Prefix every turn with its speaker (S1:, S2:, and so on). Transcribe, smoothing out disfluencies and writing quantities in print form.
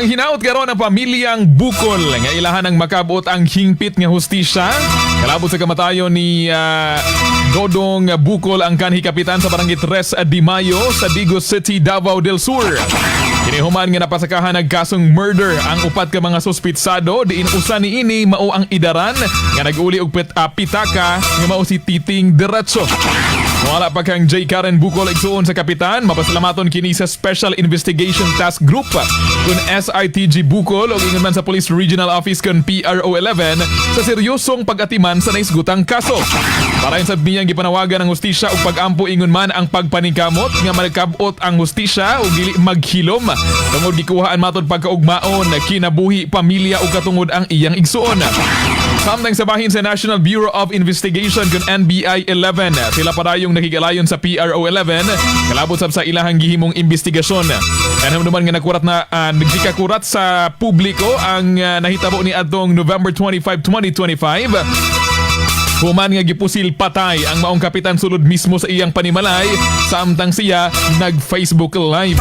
S1: Ang hinaot karon ang pamilyang Bukol nga ilahan ang makabot ang hingpit nga hustisya. Kalabot sa kamatayon ni Dodong Bukol ang kanhi kapitan sa barangay 3 de Mayo sa Digos City, Davao del Sur. Kinihuman nga napasakahan ng kasong murder ang upat ka mga suspitsado diin usa ni ini mao ang idaran nga nag-uli og pitaka nga mao si Titing Diretso. Wala pa kang J. Karen Bukol igsuon sa kapitan, mapasalamaton kini sa Special Investigation Task Group kun SITG Bukol o ingon man sa Police Regional Office kun PRO 11 sa seryosong pag-atiman sa naisgutang kaso. Para sa biyang gipanawagan ng hustisya og pag-ampo ingon man ang pagpaningkamot nga malakabot ang hustisya ug dili maghilom tungod gikuhaan matod pagkaugmaon kinabuhi pamilya ug katungod ang iyang igsuon. Samtang sa bahin sa National Bureau of Investigation kun NBI 11, sila padayong nakigalayon sa PRO 11 kalabot sab sa ilahang gihimong investigasyon. Kanang naman nga nakurat na nagdikakurat sa publiko ang nahitabo ni adtong November 25, 2025. Human nga gipusil patay ang maong kapitan sulod mismo sa iyang panimalay samtang siya nag-Facebook Live.